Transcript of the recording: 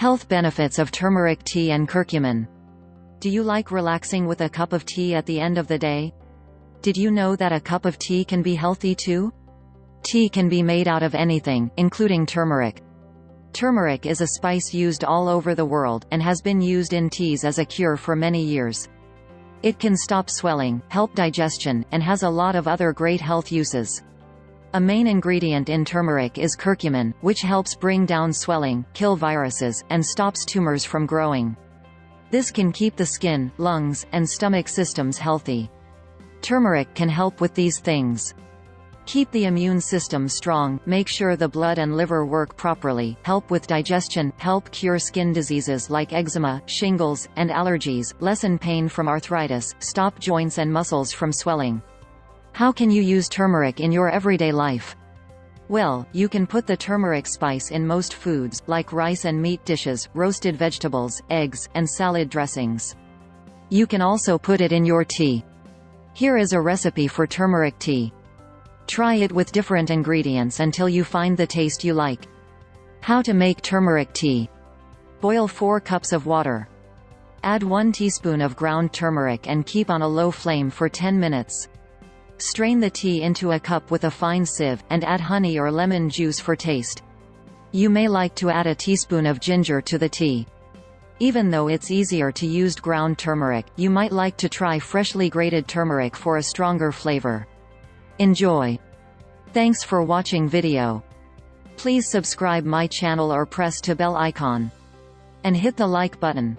Health benefits of turmeric tea and curcumin. Do you like relaxing with a cup of tea at the end of the day? Did you know that a cup of tea can be healthy too? Tea can be made out of anything, including turmeric. Turmeric is a spice used all over the world, and has been used in teas as a cure for many years. It can stop swelling, help digestion, and has a lot of other great health uses. A main ingredient in turmeric is curcumin, which helps bring down swelling, kill viruses, and stops tumors from growing. This can keep the skin, lungs, and stomach systems healthy. Turmeric can help with these things. Keep the immune system strong, make sure the blood and liver work properly, help with digestion, help cure skin diseases like eczema, shingles, and allergies, lessen pain from arthritis, stop joints and muscles from swelling. How can you use turmeric in your everyday life? Well, you can put the turmeric spice in most foods, like rice and meat dishes, roasted vegetables, eggs, and salad dressings. You can also put it in your tea. Here is a recipe for turmeric tea. Try it with different ingredients until you find the taste you like. How to make turmeric tea. Boil 4 cups of water. Add 1 teaspoon of ground turmeric and keep on a low flame for 10 minutes. Strain the tea into a cup with a fine sieve, and add honey or lemon juice for taste. You may like to add a teaspoon of ginger to the tea. Even though it's easier to use ground turmeric, you might like to try freshly grated turmeric for a stronger flavor. Enjoy! Thanks for watching video. Please subscribe my channel or press to bell icon. And hit the like button.